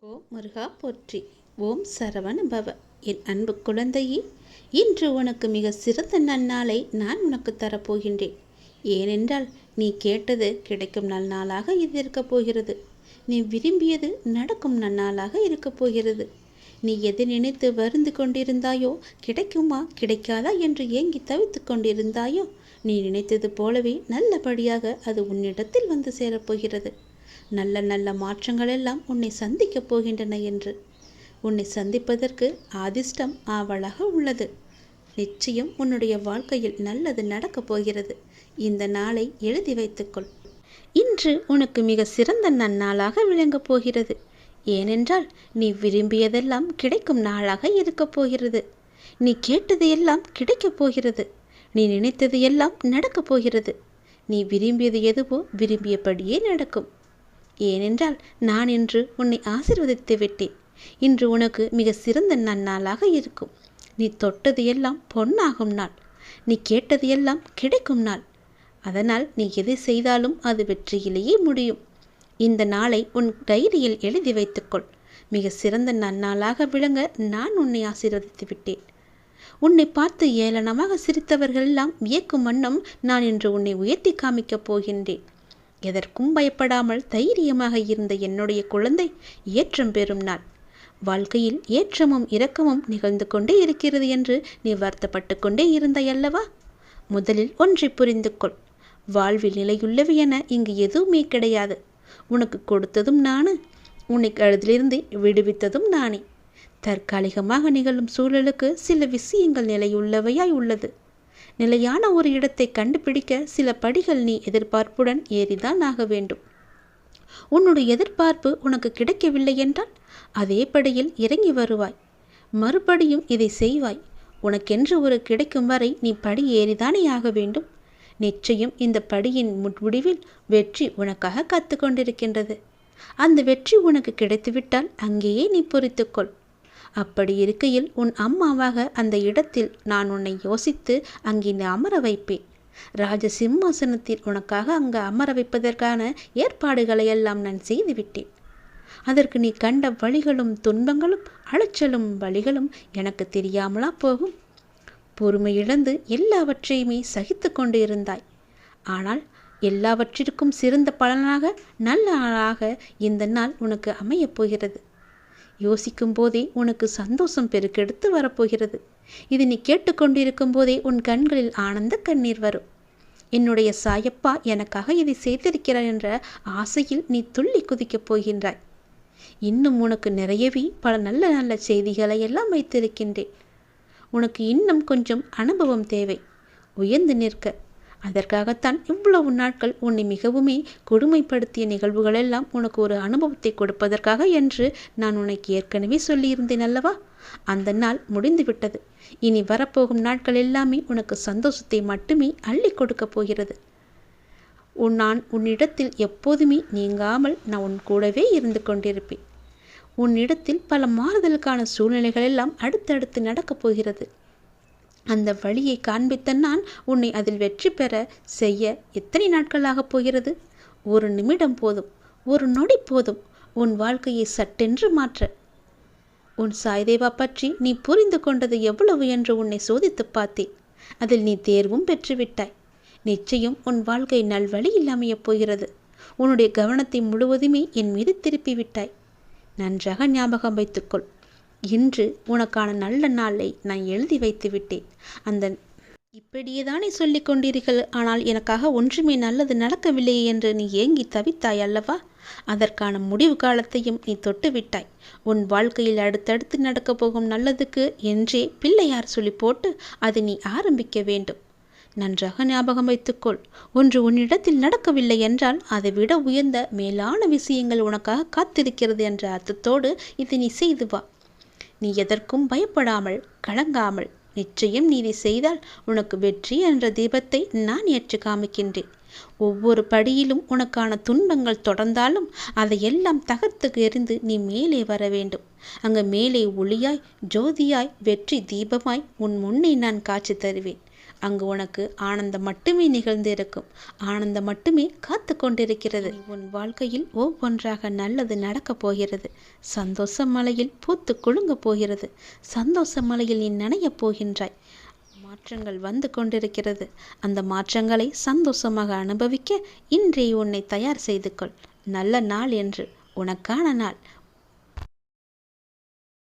ஓம் முருகா போற்றி. ஓம் சரவண பவ. என் அன்பு குழந்தையே, இன்று உனக்கு மிக சிறந்த நன்னாளை நான் உனக்கு தரப்போகின்றேன். ஏனென்றால் நீ கேட்டது கிடைக்கும் நன்னாளாக இது இருக்கப் போகிறது. நீ விரும்பியது நடக்கும் நன்னாளாக இருக்கப் போகிறது. நீ எதை நினைத்து வருந்து கொண்டிருந்தாயோ, கிடைக்குமா கிடைக்காதா என்று ஏங்கி தவித்து கொண்டிருந்தாயோ, நீ நினைத்தது போலவே நல்லபடியாக அது உன்னிடத்தில் வந்து சேரப்போகிறது. நல்ல நல்ல மாற்றங்கள் எல்லாம் உன்னை சந்திக்கப் போகின்றன என்று. உன்னை சந்திப்பதற்கு அதிர்ஷ்டம் ஆவலாக உள்ளது. நிச்சயம் உன்னுடைய வாழ்க்கையில் நல்லது நடக்கப் போகிறது. இந்த நாளை எழுதி வைத்துக்கொள். இன்று உனக்கு மிக சிறந்த நன்னாளாக விளங்கப் போகிறது. ஏனென்றால் நீ விரும்பியதெல்லாம் கிடைக்கும் நாளாக இருக்கப் போகிறது. நீ கேட்டது எல்லாம் கிடைக்கப் போகிறது. நீ நினைத்தது எல்லாம் நடக்கப் போகிறது. நீ விரும்பியது எதுவோ விரும்பியபடியே நடக்கும். ஏனென்றால் நான் இன்று உன்னை ஆசீர்வதித்து விட்டேன். இன்று உனக்கு மிக சிறந்த நன்னாளாக இருக்கும். நீ தொட்டது எல்லாம் பொன்னாகும் நாள். நீ கேட்டது எல்லாம் கிடைக்கும் நாள். அதனால் நீ எதை செய்தாலும் அது வெற்றியிலேயே முடியும். இந்த நாளை உன் டைரியில் எழுதி வைத்துக்கொள். மிக சிறந்த நன்னாளாக விளங்க நான் உன்னை ஆசீர்வதித்து விட்டேன். உன்னை பார்த்து ஏளனமாக சிரித்தவர்கள் எல்லாம் வியக்கும் வண்ணம் நான் இன்று உன்னை உயர்த்தி காமிக்கப் போகின்றேன். எதற்கும் பயப்படாமல் தைரியமாக இருந்த என்னுடைய குழந்தை ஏற்றம் பெறும் நாள். வாழ்க்கையில் ஏற்றமும் இரக்கமும் நிகழ்ந்து கொண்டே இருக்கிறது என்று நீ வருத்தப்பட்டு கொண்டே இருந்தாயல்லவா? முதலில் ஒன்றை புரிந்து கொள். வாழ்வில் நிலையுள்ளவை என இங்கு எதுவுமே கிடையாது. உனக்கு கொடுத்ததும் நானு, உன்னை கழுதிலிருந்து விடுவித்ததும் நானே. தற்காலிகமாக நிகழும் சூழலுக்கு சில விஷயங்கள் நிலையுள்ளவையாய் உள்ளது. நிலையான ஒரு இடத்தை கண்டுபிடிக்க சில படிகள் நீ எதிர்பார்ப்புடன் ஏறிதான் ஆக வேண்டும். உன்னுடைய எதிர்பார்ப்பு உனக்கு கிடைக்கவில்லை என்றால் அதே படியில் இறங்கி வருவாய். மறுபடியும் இதை செய்வாய். உனக்கென்று ஒரு கிடைக்கும் வரை நீ படி ஏறிதானே ஆக வேண்டும். நிச்சயம் இந்த படியின் முடிவில் வெற்றி உனக்காக காத்து கொண்டிருக்கின்றது. அந்த வெற்றி உனக்கு கிடைத்துவிட்டால் அங்கேயே நீ பொறுத்துக்கொள். அப்படி இருக்கையில் உன் அம்மாவாக அந்த இடத்தில் நான் உன்னை யோசித்து அங்கே அமர வைப்பேன். ராஜ சிம்மாசனத்தில் உனக்காக அங்கு அமர வைப்பதற்கான ஏற்பாடுகளை எல்லாம் நான் செய்துவிட்டேன். அதற்கு நீ கண்ட வழிகளும் துன்பங்களும் அலைச்சலும் வழிகளும் எனக்கு தெரியாமலா போகும்? பொறுமையிழந்து எல்லாவற்றையுமே சகித்து கொண்டு இருந்தாய். ஆனால் எல்லாவற்றிற்கும் சிறந்த பலனாக நல்ல நாளாக இந்த நாள் உனக்கு அமையப் போகிறது. யோசிக்கும் போதே உனக்கு சந்தோஷம் பெருக்கெடுத்து வரப்போகிறது. இது நீ கேட்டுக்கொண்டிருக்கும் போதே உன் கண்களில் ஆனந்த கண்ணீர் வரும். என்னுடைய சாயப்பா எனக்காக இதை செய்திருக்கிறார் என்ற ஆசையில் நீ துள்ளி குதிக்கப் போகின்றாய். இன்னும் உனக்கு நிறையவே பல நல்ல நல்ல செய்திகளை எல்லாம் வைத்திருக்கின்றேன். உனக்கு இன்னும் கொஞ்சம் அனுபவம் தேவை. உயர்ந்து நிற்க. அதற்காகத்தான் இவ்வளவு நாட்கள் உன்னை மிகவுமே கொடுமைப்படுத்திய நிகழ்வுகளெல்லாம் உனக்கு ஒரு அனுபவத்தை கொடுப்பதற்காக என்று நான் உனக்கு ஏற்கனவே சொல்லியிருந்தேன் அல்லவா? அந்த நாள் முடிந்து விட்டது. இனி வரப்போகும் நாட்கள் எல்லாமே உனக்கு சந்தோஷத்தை மட்டுமே அள்ளி கொடுக்கப் போகிறது. நான் உன்னிடத்தில் எப்போதுமே நீங்காமல் நான் உன் கூடவே இருந்து கொண்டிருப்பேன். உன்னிடத்தில் பல மாறுதலுக்கான சூழ்நிலைகள் எல்லாம் அடுத்தடுத்து நடக்கப் போகிறது. அந்த வழியை காண்பித்த நான் உன்னை அதில் வெற்றி பெற செய்ய எத்தனை நாட்களாக போகிறது? ஒரு நிமிடம் போதும், ஒரு நொடி போதும் உன் வாழ்க்கையை சட்டென்று மாற்ற. உன் சாய்தேவா பற்றி நீ புரிந்து கொண்டது எவ்வளவு என்று உன்னை சோதித்து பார்த்தேன். அதில் நீ தேர்வும் பெற்றுவிட்டாய். நிச்சயம் உன் வாழ்க்கை நல்வழியில் அமையப் போகிறது. உன்னுடைய கவனத்தை முழுவதுமே என் மீது திருப்பி விட்டாய். நன்றாக ஞாபகம் வைத்துக்கொள். இன்று உனக்கான நல்ல நாளை நான் எழுதி வைத்து விட்டேன். அந்த இப்படியேதானே சொல்லிக் கொண்டீர்கள், ஆனால் எனக்காக ஒன்றுமே நல்லது நடக்கவில்லையே என்று நீ ஏங்கி தவித்தாய் அல்லவா? அதற்கான முடிவு காலத்தையும் நீ தொட்டுவிட்டாய். உன் வாழ்க்கையில் அடுத்தடுத்து நடக்கப் போகும் நல்லதுக்கு என்றே பிள்ளையார் சொல்லி போட்டு அதை நீ ஆரம்பிக்க வேண்டும். நன்றாக ஞாபகம் வைத்துக்கொள். ஒன்று உன்னிடத்தில் நடக்கவில்லை என்றால் அதை விட உயர்ந்த மேலான விஷயங்கள் உனக்காக காத்திருக்கிறது என்ற அர்த்தத்தோடு இதை நீ செய்து வா. நீ எதற்கும் பயப்படாமல் கலங்காமல் நிச்சயம் நீ இதை செய்தால் உனக்கு வெற்றி என்ற தீபத்தை நான் ஏற்று காமிக்கின்றேன். ஒவ்வொரு படியிலும் உனக்கான துன்பங்கள் தொடர்ந்தாலும் அதையெல்லாம் தகர்த்து எறிந்து நீ மேலே வர வேண்டும். அங்கு மேலே ஒளியாய் ஜோதியாய் வெற்றி தீபமாய் உன் முன்னே நான் காட்சி தருவேன். அங்கு உனக்கு ஆனந்தம் மட்டுமே நிகழ்ந்திருக்கும். ஆனந்தம் மட்டுமே காத்து கொண்டிருக்கிறது. உன் வாழ்க்கையில் ஒவ்வொன்றாக நல்லது நடக்கப் போகிறது. சந்தோஷ மலையில் பூத்து குலுங்கப் போகிறது. சந்தோஷ மலையில் நீ நனையப் போகின்றாய். மாற்றங்கள் வந்து கொண்டிருக்கிறது. அந்த மாற்றங்களை சந்தோஷமாக அனுபவிக்க இன்றே உன்னை தயார் செய்து கொள். நல்ல நாள் என்று, உனக்கான நாள்,